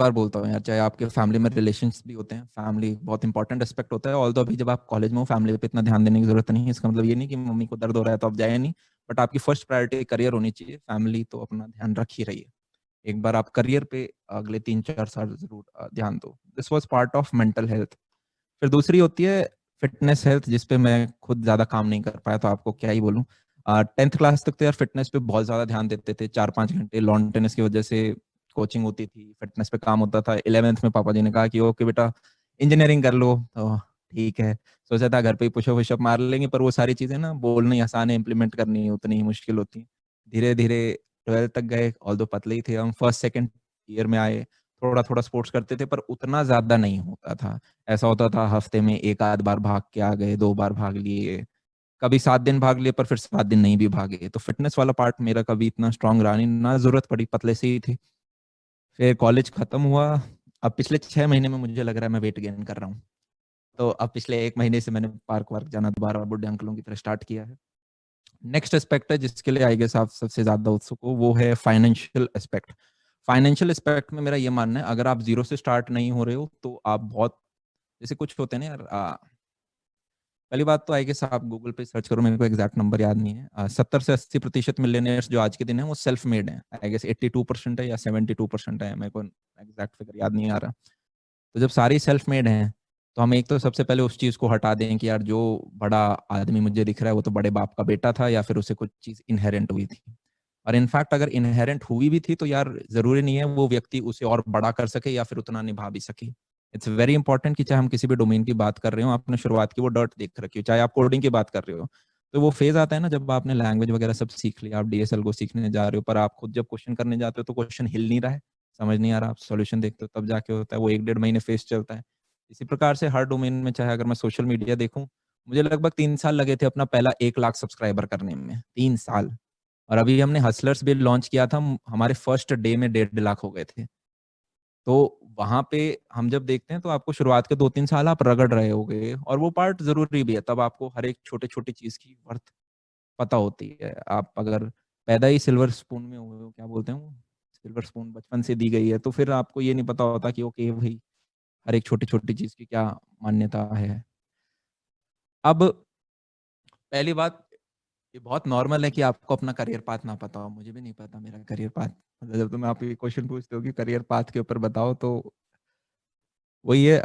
बार बोलता हूँ यार, चाहे आपके फैमिली में रिलेशंस भी होते हैं, फैमिली बहुत इंपॉर्टेंट एस्पेक्ट होता है। ऑल्दो अभी जब आप कॉलेज में हो, फैमिली पे इतना ध्यान देने की जरूरत नहीं है। इसका मतलब ये नहीं कि मम्मी को दर्द हो रहा है तो आप जाए नहीं, बट आपकी फर्स्ट प्रायोरिटी करियर होनी चाहिए। फैमिली तो अपना ध्यान रख ही रही है। एक बार आप करियर पे अगले 3-4 साल जरूर ध्यान दो। This was part of mental health. फिर दूसरी होती है फिटनेस हेल्थ, जिसपे मैं खुद ज्यादा काम नहीं कर पाया, तो आपको क्या ही बोलूं। 10th क्लास तक तो यार फिटनेस पे बहुत ज्यादा ध्यान देते थे। 4-5 घंटे लॉन टेनिस की वजह से कोचिंग होती थी, फिटनेस पे काम होता था। 11th में पापा जी ने कहा कि ओके बेटा इंजीनियरिंग कर लो, तो ठीक है। सोचा था घर पे ही पुशअप वुशअप मार लेंगे, पर वो सारी चीजें ना बोलना ही आसान है, इम्प्लीमेंट करनी उतनी ही मुश्किल होती है। धीरे धीरे 12th तक गए, ऑल दो पतले ही थे हम। फर्स्ट सेकंड ईयर में आए, थोड़ा थोड़ा स्पोर्ट्स करते थे, पर उतना ज्यादा नहीं होता था। ऐसा होता था हफ्ते में एक आध बार भाग के आ गए, 2 बार भाग लिए, कभी 7 दिन भाग लिए, पर फिर 7 दिन नहीं भी भागे। तो फिटनेस वाला पार्ट मेरा कभी इतना स्ट्रांग रहा नहीं, ना जरूरत पड़ी, पतले से ही थे। फिर कॉलेज खत्म हुआ। अब पिछले 6 महीने में मुझे लग रहा है मैं वेट गेन कर रहा हूँ। तो अब पिछले 1 महीने से मैंने पार्क वार्क जाना दोबारा बुढ़े अंकलों की तरह स्टार्ट किया है। नेक्स्ट एस्पेक्ट है जिसके लिए आई गेस आप सबसे ज्यादा उत्सुक हो, वो है फाइनेंशियल एस्पेक्ट। फाइनेंशियल एस्पेक्ट में मेरा ये मानना है, अगर आप जीरो से स्टार्ट नहीं हो रहे हो तो आप बहुत, जैसे कुछ होते हैं ना यार, पहली बात तो आई गेस आप गूगल पे सर्च करो, मेरे को एग्जैक्ट नंबर याद नहीं है। 70 से 80% मिलियनर्स जो आज के दिन है वो सेल्फ मेड है। आई गेस 82% है या 72% है, मेरे को एग्जैक्ट फिगर याद नहीं आ रहा। तो जब सारी सेल्फ मेड हैं, तो हम एक तो सबसे पहले उस चीज को हटा दें कि यार जो बड़ा आदमी मुझे दिख रहा है वो तो बड़े बाप का बेटा था, या फिर उसे कुछ चीज इनहेरेंट हुई थी। और इनफैक्ट अगर इनहेरेंट हुई भी थी तो यार जरूरी नहीं है वो व्यक्ति उसे और बड़ा कर सके या फिर उतना निभा भी सके। इट्स वेरी इंपॉर्टेंट कि चाहे हम किसी भी डोमेन की बात कर रहे हो, आपने शुरुआत की वो डर्ट देख रखी हो, चाहे आप कोडिंग की बात कर रहे हो, तो वो फेज आता है ना जब आपने लैंग्वेज वगैरह सब सीख लिया, आप डीएसएल को सीखने जा रहे हो, पर आप खुद जब क्वेश्चन करने जाते हो तो क्वेश्चन हिल नहीं रहा है, समझ नहीं आ रहा, आप सॉल्यूशन देखते हो तब जाके होता है। वो 1-1.5 महीने फेज चलता है। इसी प्रकार से हर डोमेन में, चाहे अगर मैं सोशल मीडिया देखूं, मुझे लगभग 3 साल लगे थे अपना पहला 1 लाख सब्सक्राइबर करने में, 3 साल। और अभी हमने हसलर्स भी लॉन्च किया था, हमारे फर्स्ट डे में 1.5 लाख हो गए थे। तो वहां पे हम जब देखते हैं तो आपको शुरुआत के 2-3 साल आप रगड़ रहे होगे, और वो पार्ट जरूरी भी है, तब आपको हर एक छोटे छोटी चीज की वर्थ पता होती है। आप अगर पैदा ही सिल्वर स्पून में हुए हो, क्या बोलते हैं वो, सिल्वर स्पून बचपन से दी गई है, तो फिर आपको ये नहीं पता होता कि ओके भाई हर एक छोटी छोटी चीज की क्या मान्यता है। अब पहली बात, ये बहुत नॉर्मल है कि आपको अपना करियर पाथ ना पता हो, मुझे भी नहीं पता मेरा करियर पाथ। मतलब जब तुम आप ये क्वेश्चन पूछते हो कि करियर पाथ के ऊपर बताओ, तो वही है,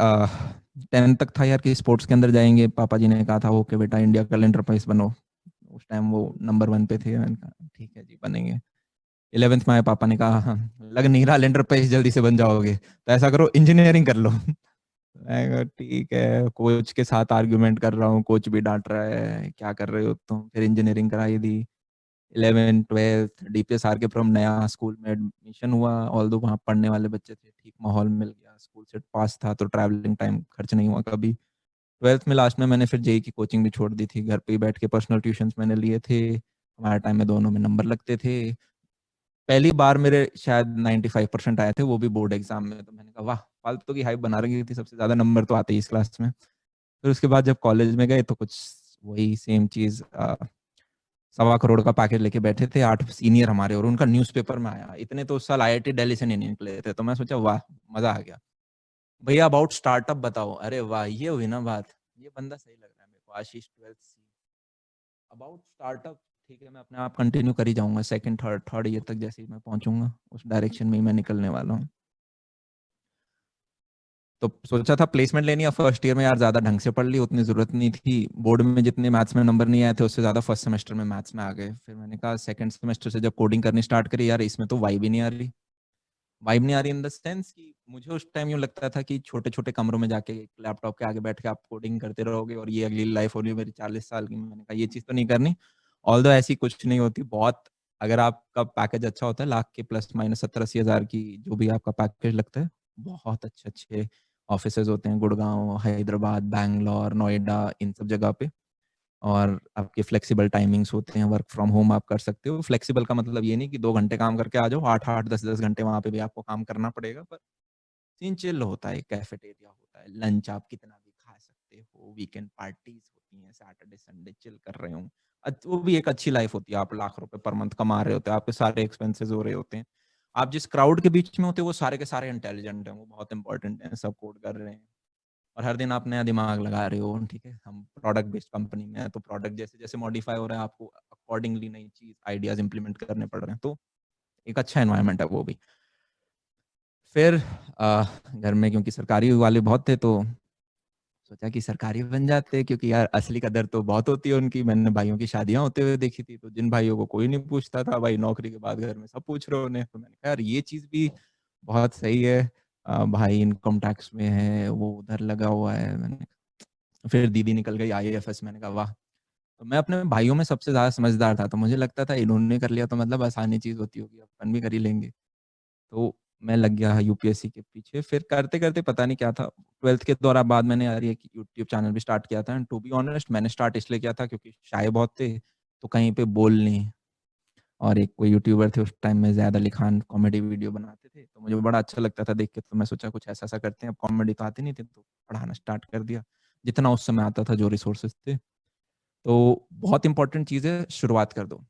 10th तक था यार कि स्पोर्ट्स के अंदर जाएंगे। पापा जी ने कहा था ओके बेटा इंडिया का एंटरप्राइज बनो, उस टाइम वो नंबर 1 पे थे। मैंने कहा ठीक है जी बनेंगे। 11th में आए, पापा ने कहा हाँ, लग नहीं रहा एंटरप्राइज जल्दी से बन जाओगे, तो ऐसा करो इंजीनियरिंग कर लो। मैं कहा, ठीक है। कोच के साथ आर्ग्यूमेंट कर रहा हूँ, कोच भी डांट रहा है क्या कर रहे हो तुम, फिर इंजीनियरिंग कराई दी। 11th 12th डीपीएस के फ्रॉम नया स्कूल में एडमिशन हुआ। ऑल दो वहाँ पढ़ने वाले बच्चे थे, ठीक माहौल मिल गया, स्कूल से पास था, तो ट्रैवलिंग टाइम खर्च नहीं हुआ कभी। 12th में लास्ट में मैंने फिर जेई की कोचिंग भी छोड़ दी थी, घर पे ही बैठ के पर्सनल ट्यूशंस मैंने लिए थे। हमारे टाइम में दोनों में नंबर लगते थे। पहली बार मेरे शायद 95% आए थे, वो भी बोर्ड एग्जाम में। तो मैंने कहा वाह, फालतू की हाइप बना रही थी, सबसे ज्यादा नंबर तो आते ही इस क्लास में। फिर उसके बाद जब कॉलेज में गए तो कुछ वही सेम चीज, 1.25 करोड़ का पैकेज लेके बैठे थे 8 सीनियर हमारे, और उनका न्यूज़पेपर में आया। इतने तो उस साल आईआईटी दिल्ली से नहीं निकले थे, तो मैं सोचा वाह मजा आ गया। भैया अबाउट स्टार्टअप बताओ, अरे वाह ये हुई ना बात, ये बंदा सही लग रहा है मेरे को, आशीष 12th सी। अबाउट स्टार्टअप, ठीक है मैं अपने आप कंटिन्यू कर ही जाऊंगा, सेकंड थर्ड ईयर तक जैसे ही मैं पहुंचूंगा उस डायरेक्शन में ही मैं निकलने वाला हूँ। तो सोचा था प्लेसमेंट लेनी है, फर्स्ट ईयर में यार ज्यादा ढंग से पढ़ ली, उतनी जरूरत नहीं थी। बोर्ड में जितने मैथ्स में नंबर नहीं आए थे उससे ज्यादा फर्स्ट सेमेस्टर में मैथ्स में आ गए। फिर मैंने कहा सेकंड सेमेस्टर से जब कोडिंग करनी स्टार्ट करी, यार इसमें तो वाइब ही नहीं आ रही। वाइब नहीं आ रही इन द सेंस कि मुझे उस टाइम यूँ लगता था कि छोटे छोटे कमरों में जाके लैपटॉप के आगे बैठ के आप कोडिंग करते रहोगे और ये अगली लाइफ होनी है मेरी 40 साल की। मैंने कहा ये चीज़ तो नहीं करनी। ऑल्दो ऐसी कुछ नहीं होती बहुत, अगर आपका पैकेज अच्छा होता है, लाख के प्लस माइनस 70-80 हज़ार की जो भी आपका पैकेज लगता है, बहुत अच्छे अच्छे ऑफिसेज होते हैं गुड़गांव, हैदराबाद, बैंगलोर, नोएडा, इन सब जगह पे। और आपके फ्लेक्सिबल टाइमिंग्स होते हैं, वर्क फ्रॉम होम आप कर सकते हो। फ्लेक्सिबल का मतलब ये नहीं कि 2 घंटे काम करके आ जाओ, 8-8 10-10 घंटे वहां पे भी आपको काम करना पड़ेगा, पर सीन चिल होता है, कैफेटेरिया होता है, लंच आप कितना भी खा सकते हो, वीकेंड पार्टीज होती हैं, सैटरडे संडे चिल कर रहे हो। वो भी एक अच्छी लाइफ होती है, आप लाख रुपए पर मंथ कमा रहे होते हैं, आपके सारे एक्सपेंसेस हो रहे होते हैं। आप जिस क्राउड के बीच में होते हो वो सारे के सारे इंटेलिजेंट हैं, वो बहुत इंपॉर्टेंट है, सब कोड कर रहे हैं और हर दिन आप नया दिमाग लगा रहे हो, ठीक है। हम प्रोडक्ट बेस्ड कंपनी में है, तो प्रोडक्ट जैसे जैसे मॉडिफाई हो रहा है आपको अकॉर्डिंगली नई चीज आइडियाज इंप्लीमेंट करने पड़ रहे हैं, तो एक अच्छा एनवायरनमेंट है वो भी। फिर घर में क्योंकि सरकारी वाले बहुत थे, तो सोचा कि सरकारी बन जाते, क्योंकि यार असली कदर तो बहुत होती है उनकी। मैंने भाइयों की शादियां होते हुए देखी थी, तो जिन भाइयों को कोई नहीं पूछता था, भाई नौकरी के बाद घर में सब पूछ रहे उन्हें। तो मैंने कहा यार ये चीज भी बहुत सही है। भाई इनकम टैक्स में है, वो उधर लगा हुआ है। मैंने फिर दीदी निकल गई आईएएफएस, मैंने कहा वाह। तो मैं अपने भाइयों में सबसे ज्यादा समझदार था, तो मुझे लगता था इन्होंने कर लिया तो मतलब आसानी चीज होती होगी, अपन भी कर ही लेंगे। तो मैं लग गया यूपीएससी के पीछे। फिर करते करते पता नहीं क्या था, 12th के दौरान बाद मैंने यार ये यूट्यूब चैनल भी स्टार्ट किया था। एंड टू बी ऑनेस्ट मैंने स्टार्ट इसलिए किया था क्योंकि शाये बहुत थे, तो कहीं पे बोलने, और एक कोई यूट्यूबर थे उस टाइम में, ज़ैद अली खान, कॉमेडी वीडियो बनाते थे, तो मुझे बड़ा अच्छा लगता था देख के। तो मैं सोचा कुछ ऐसा ऐसा करते हैं। अब कॉमेडी तो आती नहीं थी, तो पढ़ाना स्टार्ट कर दिया जितना उस समय आता था, जो रिसोर्सेज थे। तो बहुत इंपॉर्टेंट चीज़ है, शुरुआत कर दो।